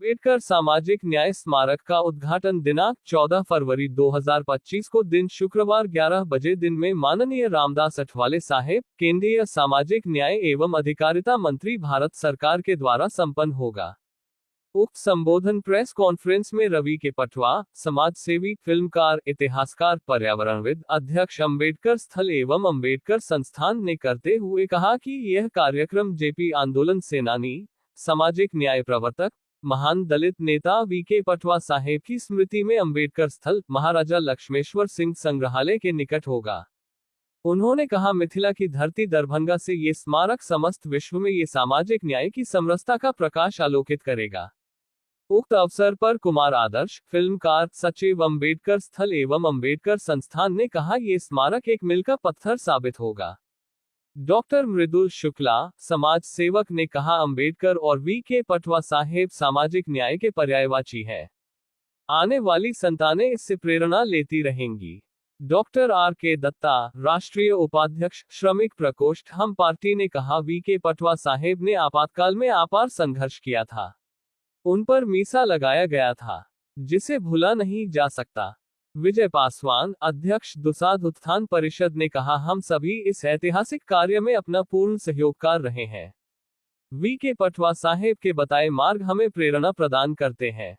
अम्बेडकर सामाजिक न्याय स्मारक का उद्घाटन दिनांक 14 फरवरी 2025 को दिन शुक्रवार 11 बजे दिन में माननीय रामदास अठवाले साहेब, केंद्रीय सामाजिक न्याय एवं अधिकारिता मंत्री, भारत सरकार के द्वारा संपन्न होगा। उक्त संबोधन प्रेस कॉन्फ्रेंस में रवि के पटवा, समाज सेवी, फिल्मकार, इतिहासकार, पर्यावरणविद, अध्यक्ष अम्बेडकर स्थल एवं अम्बेडकर संस्थान ने करते हुए कहा कि यह कार्यक्रम जेपी आंदोलन सेनानी, सामाजिक न्याय प्रवर्तक, महान दलित नेता वीके पटवा साहेब की स्मृति में अम्बेडकर स्थल, महाराजा लक्ष्मेश्वर सिंह संग्रहालय के निकट होगा। उन्होंने कहा, मिथिला की धरती दरभंगा से ये स्मारक समस्त विश्व में ये सामाजिक न्याय की समरसता का प्रकाश आलोकित करेगा। उक्त अवसर पर कुमार आदर्श, फिल्मकार, सचिव, अम्बेडकर स्थल एवं अम्बेडकर संस्थान ने कहा, ये स्मारक एक मील का पत्थर साबित होगा। डॉक्टर मृदुल शुक्ला, समाज सेवक, ने कहा, अम्बेडकर और वीके पटवा साहेब सामाजिक न्याय के पर्यायवाची है। आने वाली संतानें इससे प्रेरणा लेती रहेंगी। डॉक्टर आर के दत्ता, राष्ट्रीय उपाध्यक्ष, श्रमिक प्रकोष्ठ, हम पार्टी, ने कहा, वीके पटवा साहेब ने आपातकाल में अपार संघर्ष किया था। उन पर मीसा लगाया गया था, जिसे भूला नहीं जा सकता। विजय पासवान, अध्यक्ष, दुसाध उत्थान परिषद, ने कहा, हम सभी इस ऐतिहासिक कार्य में अपना पूर्ण सहयोग कर रहे हैं। वीके पटवा साहेब के बताए मार्ग हमें प्रेरणा प्रदान करते हैं।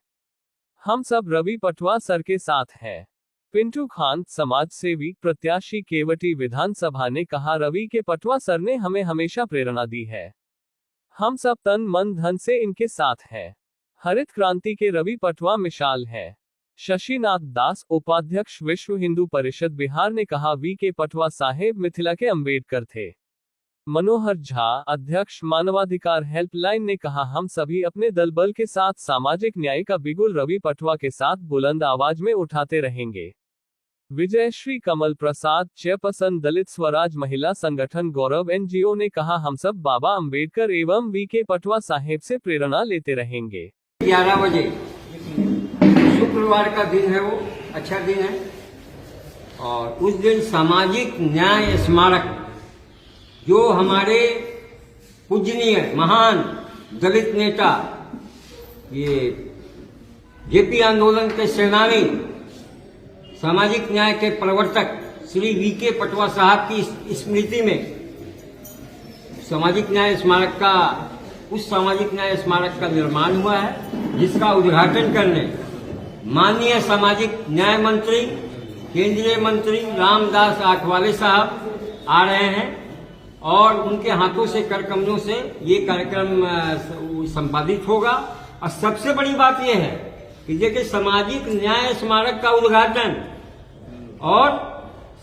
हम सब रवि पटवा सर के साथ हैं। पिंटू खान, समाज सेवी, प्रत्याशी, केवटी विधानसभा, ने कहा, रवि के पटवा सर ने हमें हमेशा प्रेरणा दी है। हम सब तन मन धन से इनके साथ हैं। हरित क्रांति के रवि पटवा मिसाल है। शशिनाथ दास, उपाध्यक्ष, विश्व हिंदू परिषद बिहार, ने कहा, वीके पटवा साहेब मिथिला के अम्बेडकर थे। मनोहर झा, अध्यक्ष, मानवाधिकार हेल्पलाइन, ने कहा, हम सभी अपने दल बल के साथ सामाजिक न्याय का बिगुल रवि पटवा के साथ बुलंद आवाज में उठाते रहेंगे। विजयश्री कमल प्रसाद, चेयरपर्सन, दलित स्वराज महिला संगठन गौरव एनजीओ, ने कहा, हम सब बाबा अम्बेडकर एवं वीके पटवा साहेब से प्रेरणा लेते रहेंगे। 11 बजे शुक्रवार का दिन है, वो अच्छा दिन है। और उस दिन सामाजिक न्याय स्मारक, जो हमारे पूजनीय महान दलित नेता, ये जेपी आंदोलन के सेनानी, सामाजिक न्याय के प्रवर्तक श्री वीके पटवा साहब की स्मृति में सामाजिक न्याय स्मारक का, उस सामाजिक न्याय स्मारक का निर्माण हुआ है, जिसका उद्घाटन करने माननीय सामाजिक न्याय मंत्री, केंद्रीय मंत्री रामदास अठवाले साहब आ रहे हैं। और उनके हाथों से, कर कमलों से ये कार्यक्रम संपादित होगा। और सबसे बड़ी बात यह है कि देखिए, सामाजिक न्याय स्मारक का उद्घाटन और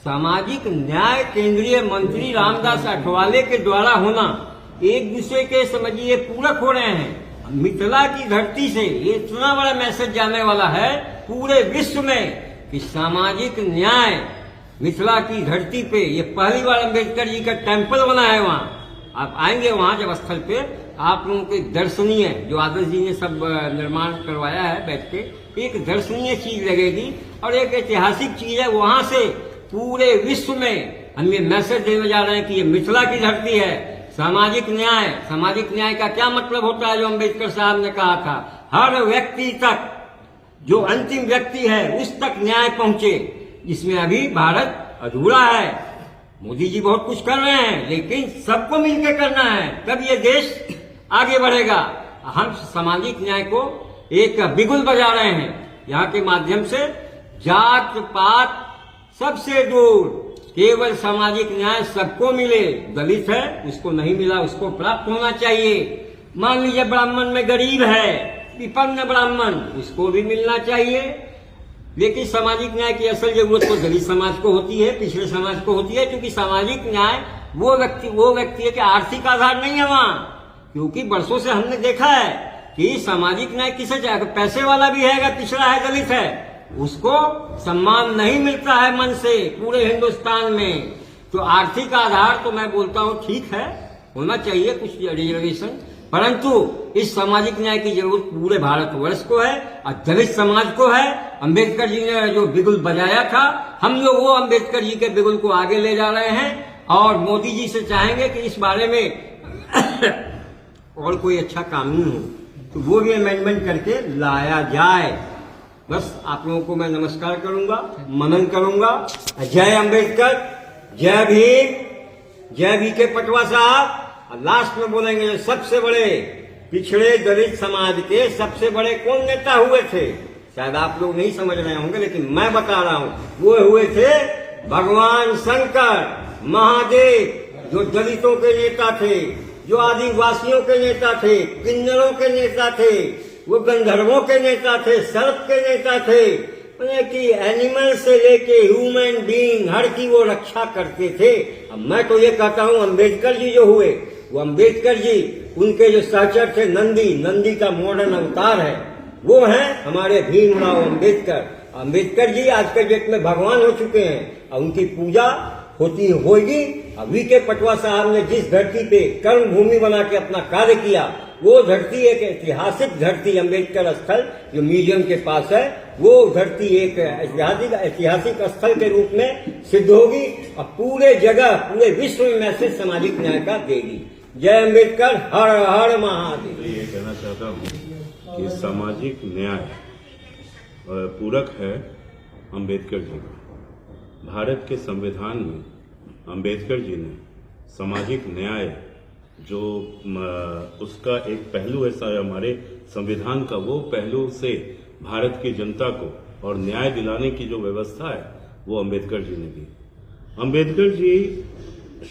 सामाजिक न्याय केंद्रीय मंत्री रामदास अठवाले के द्वारा होना एक दूसरे के, समझिए, पूरक हो रहे हैं। मिथिला की धरती से ये इतना बड़ा मैसेज जाने वाला है पूरे विश्व में कि सामाजिक न्याय मिथिला की धरती पे, ये पहली बार अम्बेडकर जी का टेम्पल बना है। वहाँ आप आएंगे, वहाँ जब स्थल पे आप लोगों को दर्शनीय, जो आदर्श जी ने सब निर्माण करवाया है बैठ के, एक दर्शनीय चीज लगेगी और एक ऐतिहासिक चीज है। वहाँ से पूरे विश्व में हम ये मैसेज देने जा रहे हैं कि ये मिथिला की धरती है। सामाजिक न्याय का क्या मतलब होता है, जो अम्बेडकर साहब ने कहा था, हर व्यक्ति तक, जो अंतिम व्यक्ति है उस तक न्याय पहुंचे, जिसमें अभी भारत अधूरा है। मोदी जी बहुत कुछ कर रहे हैं, लेकिन सबको मिलकर करना है, तब ये देश आगे बढ़ेगा। हम सामाजिक न्याय को एक बिगुल बजा रहे हैं, यहाँ के माध्यम से जात पात सबसे दूर, केवल सामाजिक न्याय सबको मिले। दलित है, उसको नहीं मिला, उसको प्राप्त होना चाहिए। मान लीजिए ब्राह्मण में गरीब है, विपन्न ब्राह्मण, उसको भी मिलना चाहिए। लेकिन सामाजिक न्याय की असल जरूरत तो दलित समाज को होती है, पिछड़े समाज को होती है, क्योंकि सामाजिक न्याय वो व्यक्ति है कि आर्थिक आधार नहीं है वहाँ। क्योंकि बरसों से हमने देखा है कि सामाजिक न्याय किसे चाहे, पैसे वाला भी है, अगर पिछड़ा है, दलित है, उसको सम्मान नहीं मिलता है मन से पूरे हिंदुस्तान में। तो आर्थिक आधार तो मैं बोलता हूँ ठीक है, होना चाहिए कुछ रिजर्वेशन, परंतु इस सामाजिक न्याय की जरूरत पूरे भारतवर्ष को है और दलित समाज को है। अम्बेडकर जी ने जो बिगुल बजाया था, हम लोग वो अम्बेडकर जी के बिगुल को आगे ले जा रहे हैं और मोदी जी से चाहेंगे कि इस बारे में और कोई अच्छा कानून हो। तो वो भी अमेंडमेंट करके लाया जाए। बस आप लोगों को मैं नमस्कार करूंगा, मनन करूंगा। जय अम्बेडकर, जय भीम, जय वीके पटवा साहब। और लास्ट में बोलेंगे सबसे बड़े पिछड़े दलित समाज के सबसे बड़े कौन नेता हुए थे? शायद आप लोग नहीं समझ रहे होंगे, लेकिन मैं बता रहा हूं, वो हुए थे भगवान शंकर महादेव, जो दलितों के नेता थे, जो आदिवासियों के नेता थे, किन्नरों के नेता थे, वो गंधर्वों के नेता थे, सर्प के नेता थे, कि एनिमल से लेके ह्यूमन बीइंग हर की वो रक्षा करते थे। अब मैं तो ये कहता हूं, अम्बेडकर जी जो हुए, वो अम्बेडकर जी, उनके जो सहचर थे नंदी का मॉडर्न अवतार है, वो हैं हमारे भीमराव अम्बेडकर। अम्बेडकर जी आज के डेट में भगवान हो चुके हैं और उनकी पूजा होगी। वीके पटवा साहब ने जिस धरती पे कर्म भूमि बना के अपना कार्य किया, वो धरती एक ऐतिहासिक धरती, अम्बेडकर स्थल जो म्यूजियम के पास है, वो धरती एक ऐतिहासिक स्थल के रूप में सिद्ध होगी और पूरे जगह, पूरे विश्व में मैसेज सामाजिक न्याय का देगी। जय अम्बेडकर, हर हर महादेव। ये कहना चाहता हूँ कि सामाजिक न्याय पूरक है अम्बेडकर जी का। भारत के संविधान में अम्बेडकर जी ने सामाजिक न्याय जो उसका एक पहलू है हमारे संविधान का, वो पहलू से भारत की जनता को और न्याय दिलाने की जो व्यवस्था है वो अम्बेडकर जी ने दी। अम्बेडकर जी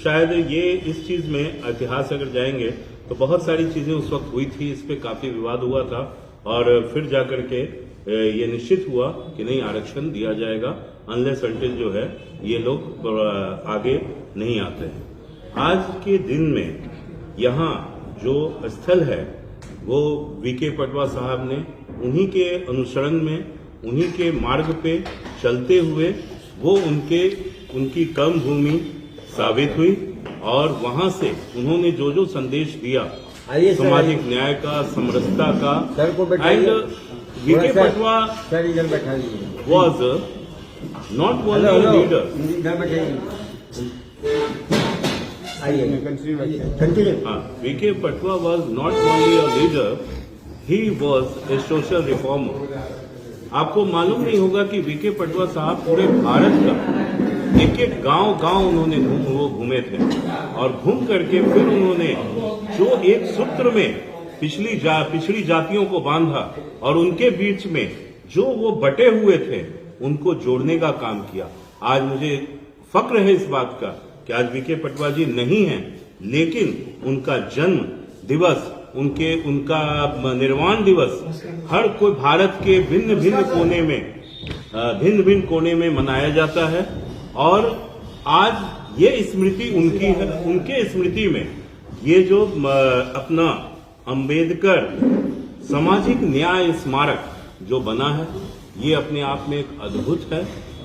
शायद ये इस चीज में इतिहास अगर जाएंगे तो बहुत सारी चीजें उस वक्त हुई थी, इस पे काफी विवाद हुआ था और फिर जाकर के ये निश्चित हुआ कि नहीं, आरक्षण दिया जाएगा अनलेस अनटिल जो है ये लोग आगे नहीं आते हैं। आज के दिन में यहाँ जो स्थल है वो वीके पटवा साहब ने उन्हीं के अनुसरण में, उन्हीं के मार्ग पे चलते हुए वो उनकी कर्म भूमि साबित हुई और वहां से उन्होंने जो जो संदेश दिया सामाजिक न्याय का, समरसता का, and VK Patwa was not only leader, VK Patwa was not only a leader, he was a social reformer. आपको मालूम नहीं होगा कि वीके पटवा साहब पूरे भारत का एक एक गांव उन्होंने घूमे थे और घूम करके फिर उन्होंने जो एक सूत्र में पिछड़ी जातियों को बांधा और उनके बीच में जो वो बटे हुए थे उनको जोड़ने का काम किया। आज मुझे फक्र है इस बात का कि आज वीके पटवा जी नहीं हैं, लेकिन उनका जन्म दिवस, उनका निर्वाण दिवस हर कोई भारत के भिन्न भिन्न कोने में मनाया जाता है और आज ये स्मृति उनकी है। उनके स्मृति में ये जो अपना अम्बेडकर सामाजिक न्याय स्मारक जो बना है, ये अपने आप में एक अद्भुत है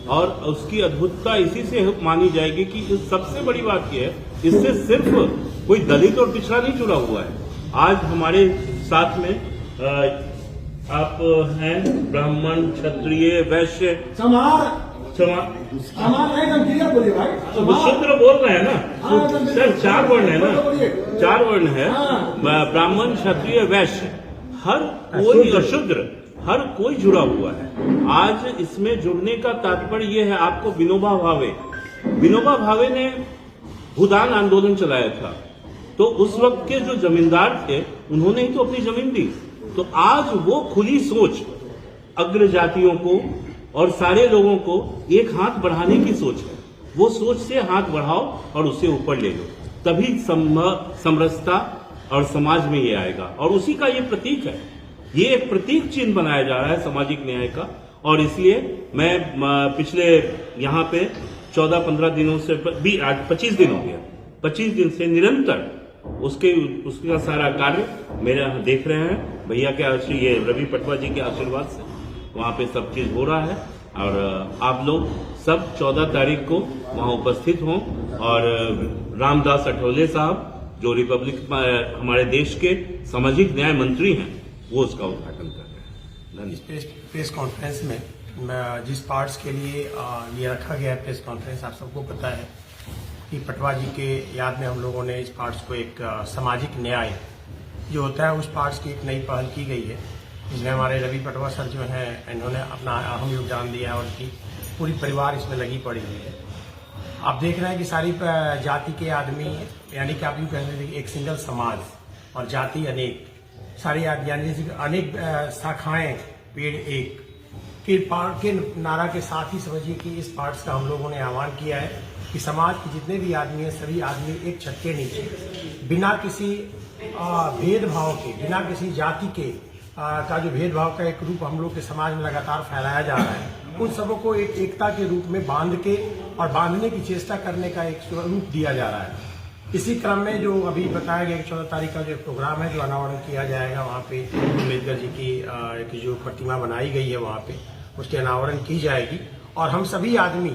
और उसकी अद्भुतता इसी से मानी जाएगी कि सबसे बड़ी बात यह है, इससे सिर्फ कोई दलित और पिछड़ा नहीं जुड़ा हुआ है। आज हमारे साथ में आप हैं ब्राह्मण, क्षत्रिय, वैश्य, शूद्र बोल रहे हैं ना सर, 4 वर्ण है ना, 4 वर्ण है, ब्राह्मण, क्षत्रिय, वैश्य, हर कोई अशूद्र, हर कोई जुड़ा हुआ है। आज इसमें जुड़ने का तात्पर्य यह है, आपको विनोबा भावे ने भूदान आंदोलन चलाया था, तो उस वक्त के जो जमींदार थे उन्होंने ही तो अपनी जमीन दी। तो आज वो खुली सोच अग्र जातियों को और सारे लोगों को एक हाथ बढ़ाने की सोच है, वो सोच से हाथ बढ़ाओ और उससे ऊपर ले लो, तभी समरसता और समाज में ये आएगा। और उसी का ये प्रतीक है, ये एक प्रतीक चिन्ह बनाया जा रहा है सामाजिक न्याय का। और इसलिए मैं पिछले यहाँ पे 14-15 दिनों से 25 दिन हो गया, 25 दिन से निरंतर उसका सारा कार्य मेरे यहाँ देख रहे हैं। भैया के ये रवि पटवा जी के आशीर्वाद से वहाँ पे सब चीज हो रहा है और आप लोग सब 14 तारीख को वहाँ उपस्थित हों और रामदास अठवले साहब जो हमारे देश के सामाजिक न्याय मंत्री हैं, वो उसका उद्घाटन कर रहे हैं। धन्यवाद। प्रेस कॉन्फ्रेंस में जिस पार्ट्स के लिए ये रखा गया है प्रेस कॉन्फ्रेंस, आप सबको पता है कि पटवा जी के याद में हम लोगों ने इस पार्ट्स को एक सामाजिक न्याय जो होता है उस पार्ट्स की एक नई पहल की गई है, जिसमें हमारे रवि पटवा सर जो हैं इन्होंने अपना अहम योगदान दिया है और उनकी पूरी परिवार इसमें लगी पड़ी हुई है। आप देख रहे हैं कि सारी जाति के आदमी, यानी कि आप यूँ कहते हैं एक सिंगल समाज और जाति अनेक, सारी यानी अनेक शाखाएं पेड़ एक के नारा के साथ ही समझिए कि इस पार्ट्स का हम लोगों ने आह्वान किया है कि समाज के जितने भी आदमी हैं सभी आदमी एक छत के नीचे बिना किसी भेदभाव के, बिना किसी जाति के का जो भेदभाव का एक रूप हम लोग के समाज में लगातार फैलाया जा रहा है, उन सबों को एक एकता के रूप में बांध के और बांधने की चेष्टा करने का एक रूप दिया जा रहा है। इसी क्रम में जो अभी बताया गया कि 14 तारीख का जो प्रोग्राम है जो अनावरण किया जाएगा, वहाँ पे अम्बेडकर जी की जो प्रतिमा बनाई गई है वहाँ पे उसके अनावरण की जाएगी। और हम सभी आदमी,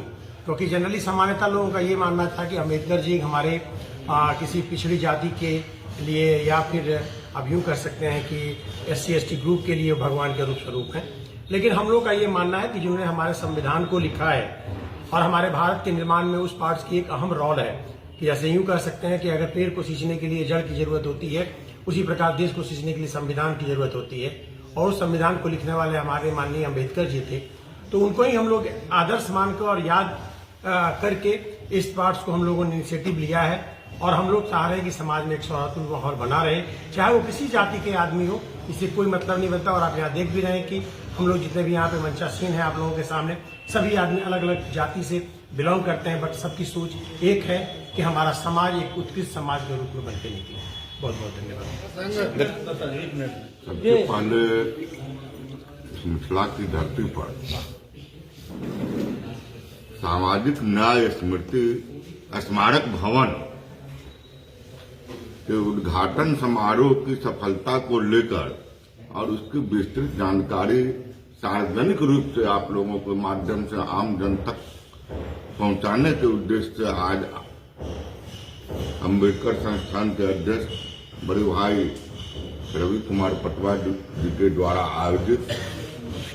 क्योंकि जनरली सामान्यतः लोगों का ये मानना था कि अम्बेडकर जी हमारे किसी पिछड़ी जाति के लिए या फिर अब यूँ कर सकते हैं कि SC/ST ग्रुप के लिए भगवान के रूप स्वरूप हैं, लेकिन हम लोग का ये मानना है कि जिन्होंने हमारे संविधान को लिखा है और हमारे भारत के निर्माण में उस पार्ट्स की एक अहम रोल है कि जैसे यूँ कह सकते हैं कि अगर पेड़ को सींचने के लिए जड़ की जरूरत होती है, उसी प्रकार देश को सींचने के लिए संविधान की जरूरत होती है। और उस संविधान को लिखने वाले हमारे माननीय अम्बेडकर जी थे, तो उनको ही हम लोग आदर्श मानकर और याद करके इस पार्ट्स को हम लोगों ने इनिशिएटिव लिया है। और हम लोग चाह रहे हैं कि समाज में एक सौहार्दपूर्ण माहौल बना रहे, चाहे वो किसी जाति के आदमी हो, इससे कोई मतलब नहीं बनता। और आप यहाँ देख भी रहे हैं कि हम लोग जितने भी यहाँ पे मंचासीन हैं आप लोगों के सामने, सभी आदमी अलग अलग जाति से बिलोंग करते हैं, बट सबकी सोच एक है कि हमारा समाज एक उत्कृष्ट समाज के रूप में बन के निकले। बहुत बहुत धन्यवाद। सबसे पहले मिथिला की धरती पर सामाजिक न्याय स्मृति स्मारक भवन के उद्घाटन समारोह की सफलता को लेकर और उसकी विस्तृत जानकारी सार्वजनिक रूप से आप लोगों के माध्यम से आम जन तक पहुंचाने के उद्देश्य से आज अम्बेडकर संस्थान के अध्यक्ष बड़े भाई रवि कुमार पटवा जी के द्वारा आयोजित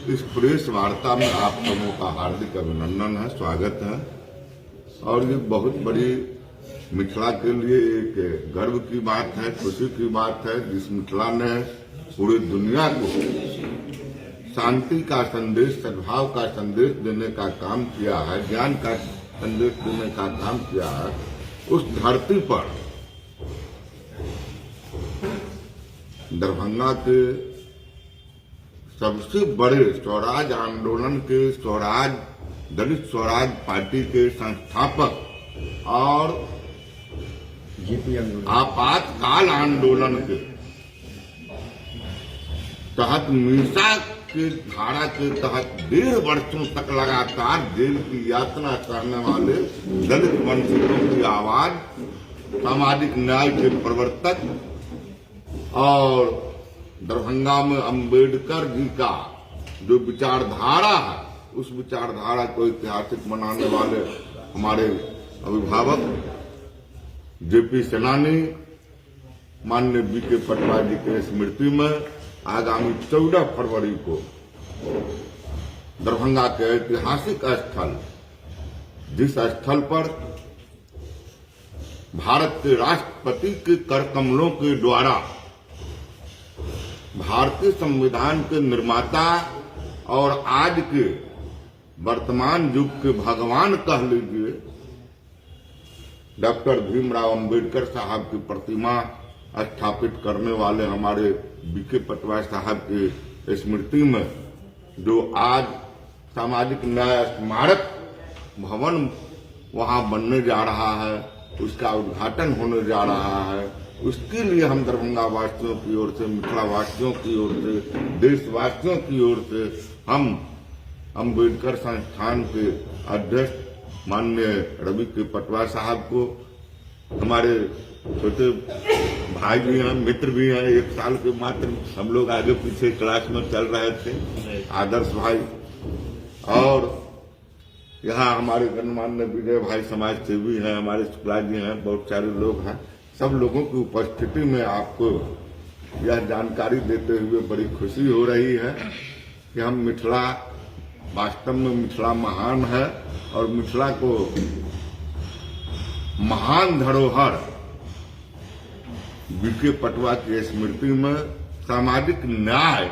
इस प्रेस वार्ता में आप सबों का हार्दिक अभिनंदन है, स्वागत है। और ये बहुत बड़ी मिथिला के लिए एक गर्व की बात है, खुशी की बात है, जिस मिथिला ने पूरी दुनिया को शांति का संदेश, सद्भाव का संदेश देने का काम किया है, ज्ञान का संदेश देने का काम किया है। उस धरती पर दरभंगा के सबसे बड़े स्वराज आंदोलन के दलित स्वराज पार्टी के संस्थापक और आपातकाल आंदोलन के तहत मीसा की धारा के तहत 1.5 वर्षों तक लगातार जेल की यातना करने वाले दलित वंचितों की आवाज, सामाजिक न्याय के प्रवर्तक और दरभंगा में अम्बेडकर जी का जो विचारधारा है, उस विचारधारा को ऐतिहासिक बनाने वाले हमारे अभिभावक JP सेनानी माननीय BK पटवा जी के स्मृति में आगामी 14 फरवरी को दरभंगा के ऐतिहासिक स्थल, जिस स्थल पर भारत के राष्ट्रपति के कर कमलों के द्वारा भारतीय संविधान के निर्माता और आज के वर्तमान युग के भगवान कह लीजिए डॉक्टर भीमराव अंबेडकर साहब की प्रतिमा स्थापित करने वाले हमारे BK पटवा साहब की स्मृति में जो आज सामाजिक न्याय स्मारक भवन वहां बनने जा रहा है, उसका उद्घाटन होने जा रहा है, उसके लिए हम दरभंगा वासियों की ओर से, मिथिला वासियों की ओर से, देशवासियों की ओर से हम अम्बेडकर संस्थान के अध्यक्ष माननीय रवि के पटवा साहब को, हमारे छोटे भाई भी हैं, मित्र भी हैं, 1 साल के मात्र हम लोग आगे पीछे क्लास में चल रहे थे, आदर्श भाई, और यहाँ हमारे गणमान्य विजय भाई समाज सेवी हैं, हमारे शुक्ला जी हैं, बहुत सारे लोग हैं। सब लोगों की उपस्थिति में आपको यह जानकारी देते हुए बड़ी खुशी हो रही है कि हम मिथिला, वास्तव में मिथिला महान है और मिथिला को महान धरोहर बीके पटवा की स्मृति में सामाजिक न्याय